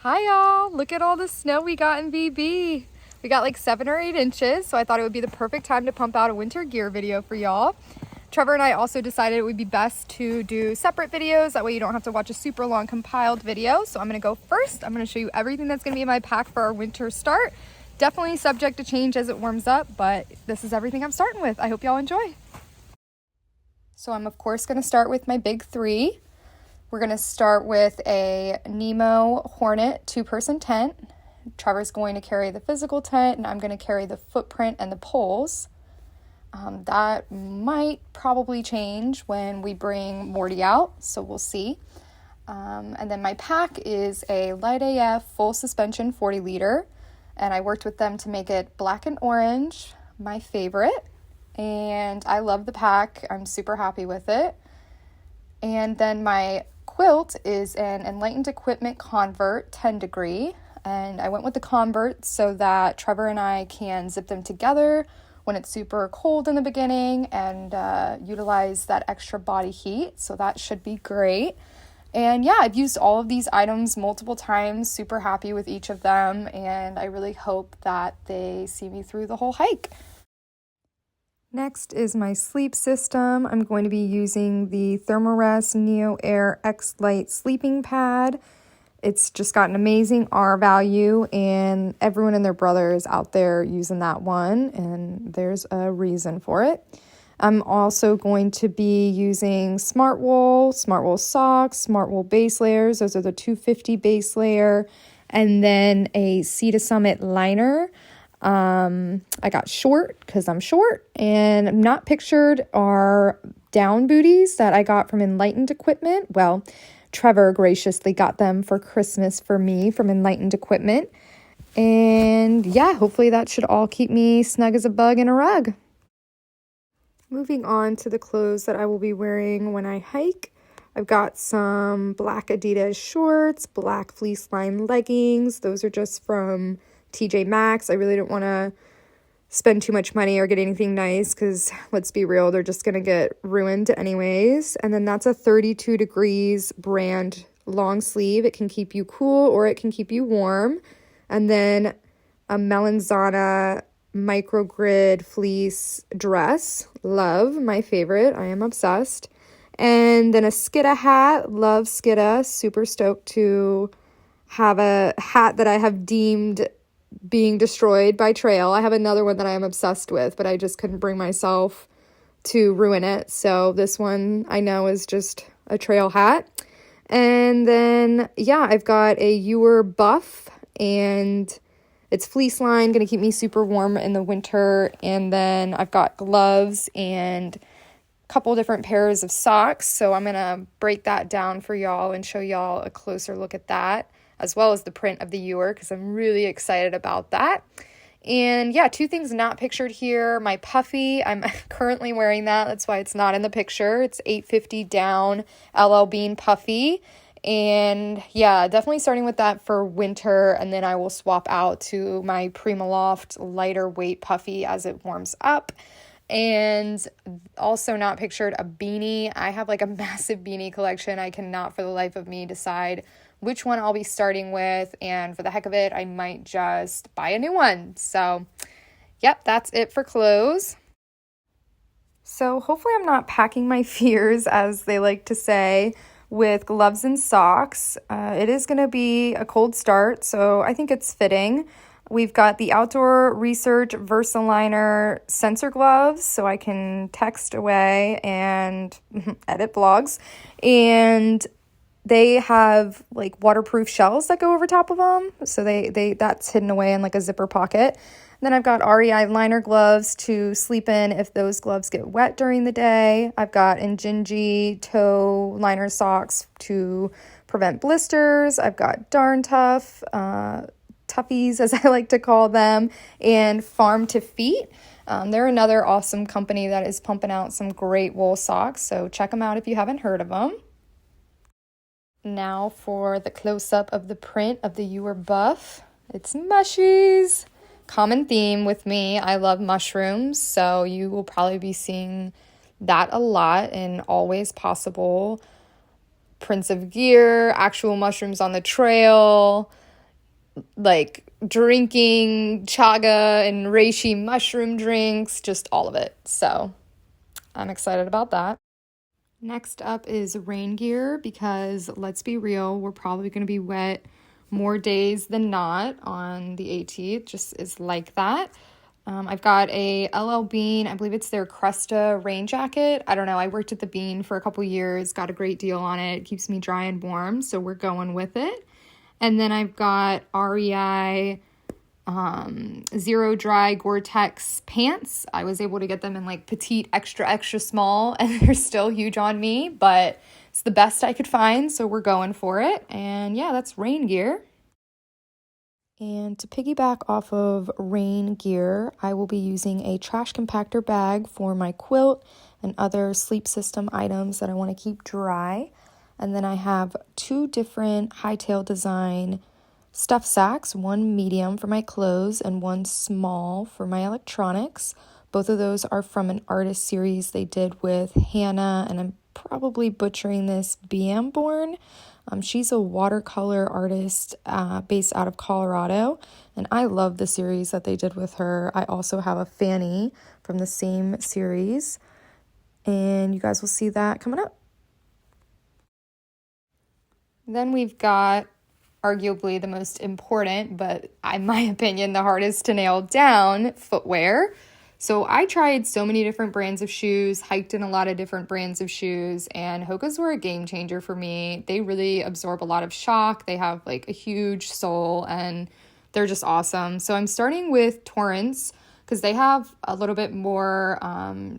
Hi y'all, look at all the snow we got in VB. We got like 7 or 8 inches, so I thought it would be the perfect time to pump out a winter gear video for y'all. Trevor and I also decided it would be best to do separate videos, that way you don't have to watch a super long compiled video. So I'm gonna go first. I'm gonna show you everything that's gonna be in my pack for our winter start. Definitely subject to change as it warms up, but this is everything I'm starting with. I hope y'all enjoy. So I'm of course gonna start with my big 3. We're going to start with a Nemo Hornet 2-person tent. Trevor's going to carry the physical tent, and I'm going to carry the footprint and the poles. That might probably change when we bring Morty out, so we'll see. And then my pack is a Light AF full suspension 40 liter, and I worked with them to make it black and orange, my favorite. And I love the pack. I'm super happy with it. And then my quilt is an Enlightened Equipment Convert 10 degree, and I went with the Convert so that Trevor and I can zip them together when it's super cold in the beginning and utilize that extra body heat, so that should be great. And yeah, I've used all of these items multiple times, super happy with each of them, and I really hope that they see me through the whole hike. Next is my sleep system. I'm going to be using the Thermarest Neo Air X Lite sleeping pad. It's just got an amazing R value, and everyone and their brother is out there using that one, and there's a reason for it. I'm also going to be using Smartwool socks, Smartwool base layers. Those are the 250 base layer, and then a Sea to Summit liner. I got short because I'm short, and not pictured are down booties that I got from Enlightened Equipment. Well, Trevor graciously got them for Christmas for me from Enlightened Equipment. And yeah, hopefully that should all keep me snug as a bug in a rug. Moving on to the clothes that I will be wearing when I hike. I've got some black Adidas shorts, black fleece lined leggings. Those are just from TJ Maxx. I really don't want to spend too much money or get anything nice because let's be real, they're just going to get ruined anyways. And then that's a 32 degrees brand long sleeve. It can keep you cool or it can keep you warm. And then a Melanzana microgrid fleece dress. Love, my favorite. I am obsessed. And then a Skidda hat. Love Skidda. Super stoked to have a hat that I have deemed being destroyed by trail. I have another one that I am obsessed with, but I just couldn't bring myself to ruin it. So this one I know is just a trail hat. And then, yeah, I've got a Ewer buff, and it's fleece lined, going to keep me super warm in the winter. And then I've got gloves and a couple different pairs of socks. So I'm going to break that down for y'all and show y'all a closer look at that, as well as the print of the Ewer, because I'm really excited about that. And yeah, 2 things not pictured here. My puffy, I'm currently wearing that. That's why it's not in the picture. It's 850 down LL Bean puffy. And yeah, definitely starting with that for winter, and then I will swap out to my Primaloft lighter weight puffy as it warms up. And also not pictured a beanie. I have like a massive beanie collection. I cannot for the life of me decide which one I'll be starting with, and for the heck of it, I might just buy a new one. So, yep, that's it for clothes. So hopefully I'm not packing my fears, as they like to say, with gloves and socks. It is going to be a cold start, so I think it's fitting. We've got the Outdoor Research Versaliner sensor gloves, so I can text away and edit blogs. And they have like waterproof shells that go over top of them, so that's hidden away in like a zipper pocket. And then I've got REI liner gloves to sleep in if those gloves get wet during the day. I've got Injinji toe liner socks to prevent blisters. I've got Darn Tough, Toughies as I like to call them, and Farm to Feet. They're another awesome company that is pumping out some great wool socks, so check them out if you haven't heard of them. Now for the close-up of the print of the Ewer buff. It's mushies. Common theme with me. I love mushrooms, so you will probably be seeing that a lot in Always Possible. Prints of gear, actual mushrooms on the trail, like drinking chaga and reishi mushroom drinks, just all of it. So I'm excited about that. Next up is rain gear, because let's be real, we're probably going to be wet more days than not on the AT. It just is like that. I've got a LL Bean, I believe it's their Cresta rain jacket. I don't know, I worked at the Bean for a couple years, got a great deal on it. It keeps me dry and warm, so we're going with it. And then I've got REI Zero Dry Gore-Tex pants. I was able to get them in like petite, extra small, and they're still huge on me, but it's the best I could find, so we're going for it. And yeah, that's rain gear. And to piggyback off of rain gear, I will be using a trash compactor bag for my quilt and other sleep system items that I want to keep dry. And then I have 2 different Hightail Design stuff sacks, one medium for my clothes and one small for my electronics. Both of those are from an artist series they did with Hannah, and I'm probably butchering this, Biamborn. She's a watercolor artist based out of Colorado, and I love the series that they did with her. I also have a Fanny from the same series, and you guys will see that coming up. Then we've got arguably the most important, but in my opinion, the hardest to nail down, footwear. So I tried so many different brands of shoes, hiked in a lot of different brands of shoes, and Hoka's were a game changer for me. They really absorb a lot of shock. They have like a huge sole, and they're just awesome. So I'm starting with Torrance because they have a little bit more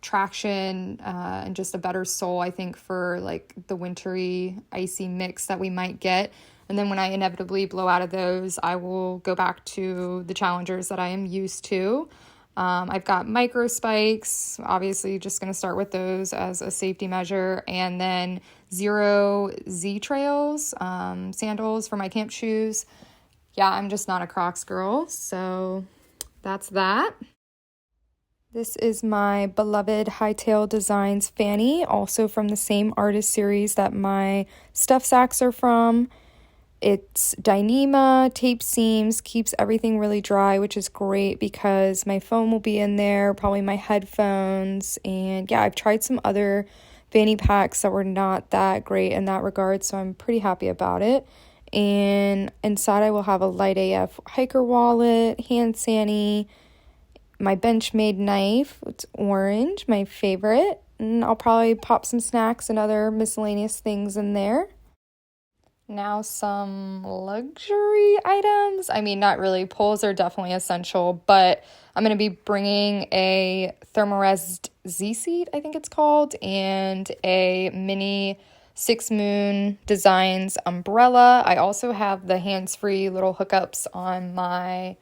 traction and just a better sole, I think, for like the wintry, icy mix that we might get. And then when I inevitably blow out of those, I will go back to the Challengers that I am used to. I've got micro spikes, obviously just going to start with those as a safety measure. And then Zero Z Trails, sandals for my camp shoes. Yeah, I'm just not a Crocs girl, so that's that. This is my beloved Hightail Designs Fanny, also from the same artist series that my stuff sacks are from. It's Dyneema, tape seams, keeps everything really dry, which is great because my phone will be in there, probably my headphones, and yeah, I've tried some other fanny packs that were not that great in that regard, so I'm pretty happy about it. And inside I will have a Light AF hiker wallet, hand sani, my Benchmade knife, it's orange, my favorite, and I'll probably pop some snacks and other miscellaneous things in there. Now some luxury items. I mean, not really. Poles are definitely essential, but I'm going to be bringing a Thermarest Z-Seat, I think it's called, and a mini 6 Moon Designs umbrella. I also have the hands-free little hookups on my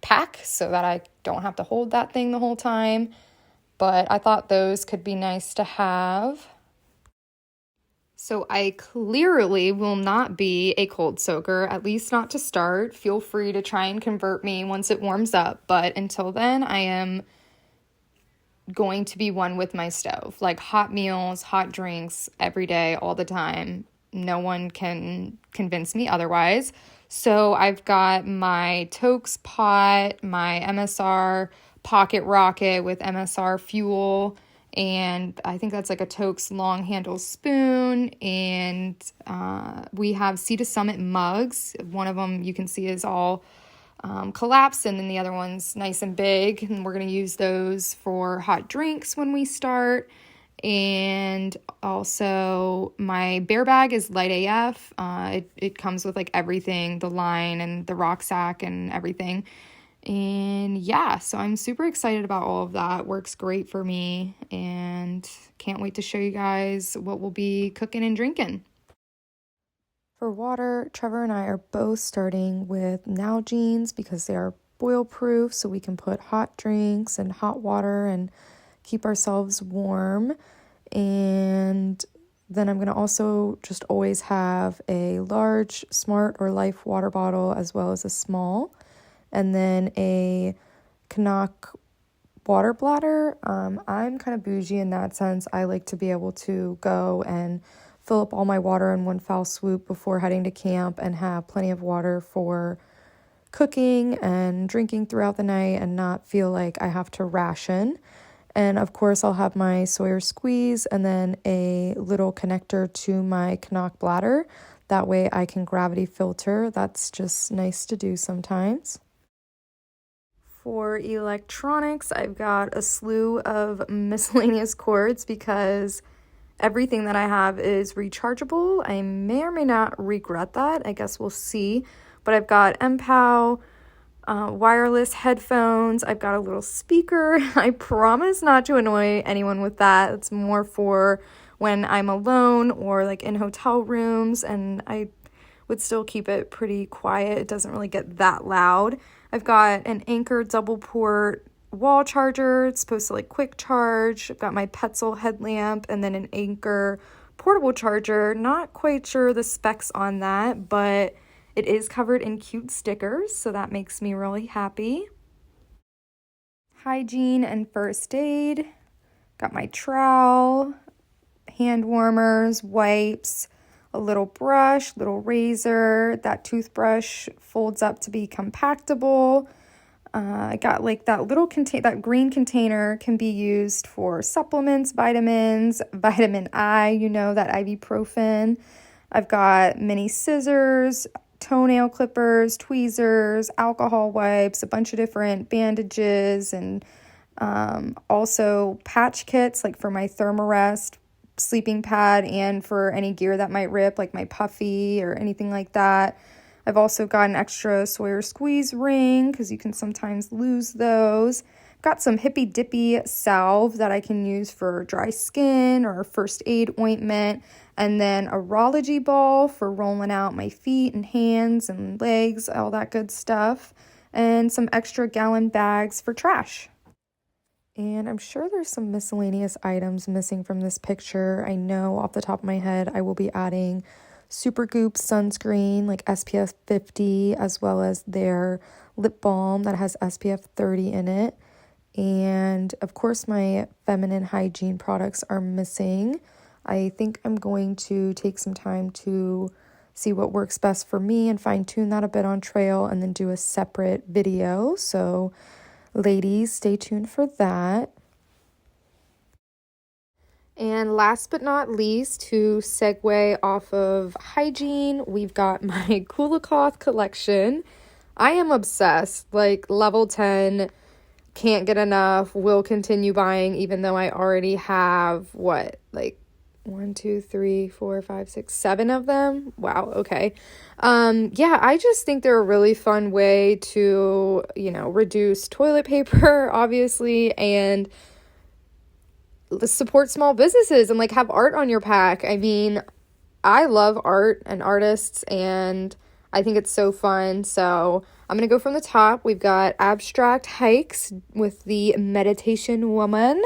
pack so that I don't have to hold that thing the whole time, but I thought those could be nice to have. So I clearly will not be a cold soaker, at least not to start. Feel free to try and convert me once it warms up, but until then, I am going to be one with my stove. Like hot meals, hot drinks every day, all the time. No one can convince me otherwise. So I've got my Toaks pot, my MSR pocket rocket with MSR fuel, and I think that's like a Toaks long handle spoon, and we have Sea to Summit mugs. One of them you can see is all collapsed, and then the other one's nice and big, and we're going to use those for hot drinks when we start. And also my bear bag is Light AF. It comes with like everything, the line and the rucksack and everything. And yeah, so I'm super excited about all of that. Works great for me, and can't wait to show you guys what we'll be cooking and drinking. For water, Trevor and I are both starting with Nalgene's because they are boil proof, so we can put hot drinks and hot water and keep ourselves warm. And then I'm going to also just always have a large Smart or Life water bottle as well as a small. And then a Canuck water bladder. I'm kind of bougie in that sense. I like to be able to go and fill up all my water in one foul swoop before heading to camp and have plenty of water for cooking and drinking throughout the night and not feel like I have to ration. And of course, I'll have my Sawyer squeeze and then a little connector to my Canuck bladder. That way I can gravity filter. That's just nice to do sometimes. For electronics, I've got a slew of miscellaneous cords because everything that I have is rechargeable. I may or may not regret that. I guess we'll see. But I've got MPOW, wireless headphones. I've got a little speaker. I promise not to annoy anyone with that. It's more for when I'm alone or like in hotel rooms, and I would still keep it pretty quiet. It doesn't really get that loud. I've got an Anker double port wall charger. It's supposed to like quick charge. I've got my Petzl headlamp and then an Anker portable charger. Not quite sure the specs on that, but it is covered in cute stickers, so that makes me really happy. Hygiene and First Aid. Got my trowel, hand warmers, wipes, a little brush, little razor. That toothbrush folds up to be compactable. I got like that little that green container can be used for supplements, vitamins, vitamin I, you know, that ibuprofen. I've got mini scissors, toenail clippers, tweezers, alcohol wipes, a bunch of different bandages, and also patch kits like for my Thermarest sleeping pad and for any gear that might rip, like my puffy or anything like that. I've also got an extra Sawyer squeeze ring because you can sometimes lose those. Got some hippy dippy salve that I can use for dry skin or first aid ointment, and then a Rology ball for rolling out my feet and hands and legs, all that good stuff, and some extra gallon bags for trash. And I'm sure there's some miscellaneous items missing from this picture. I know off the top of my head I will be adding Supergoop sunscreen, like SPF 50, as well as their lip balm that has SPF 30 in it. And of course, my feminine hygiene products are missing. I think I'm going to take some time to see what works best for me and fine-tune that a bit on trail and then do a separate video. So, ladies, stay tuned for that. And last but not least, to segue off of hygiene, we've got my Kula cloth collection. I am obsessed, like level 10, can't get enough, will continue buying, even though I already have, like 1, 2, 3, 4, 5, 6, 7 of them. Wow, okay. Yeah, I just think they're a really fun way to, reduce toilet paper, obviously, and support small businesses and like have art on your pack. I mean, I love art and artists, and I think it's so fun. So I'm going to go from the top. We've got Abstract Hikes with the Meditation Woman.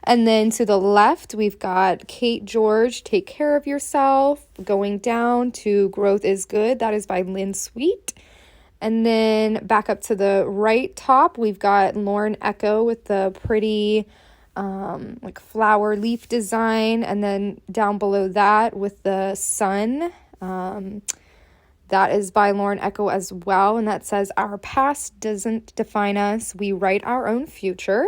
And then to the left, we've got Kate George, Take Care of Yourself. Going down to Growth is Good. That is by Lynn Sweet. And then back up to the right top, we've got Lauren Echo with the pretty like flower leaf design. And then down below that with the sun, that is by Lauren Echo as well. And that says, our past doesn't define us. We write our own future.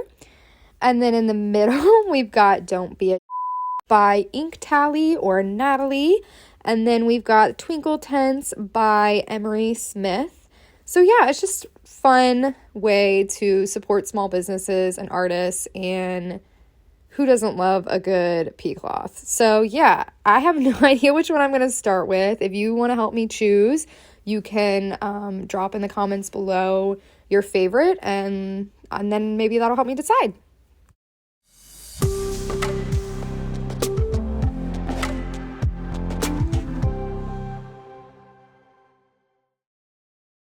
And then in the middle, we've got Don't Be a by Ink Tally or Natalie. And then we've got Twinkle Tents by Emery Smith. So yeah, it's just fun way to support small businesses and artists, and who doesn't love a good pea cloth? So yeah, I have no idea which one I'm going to start with. If you want to help me choose, you can drop in the comments below your favorite, and then maybe that'll help me decide.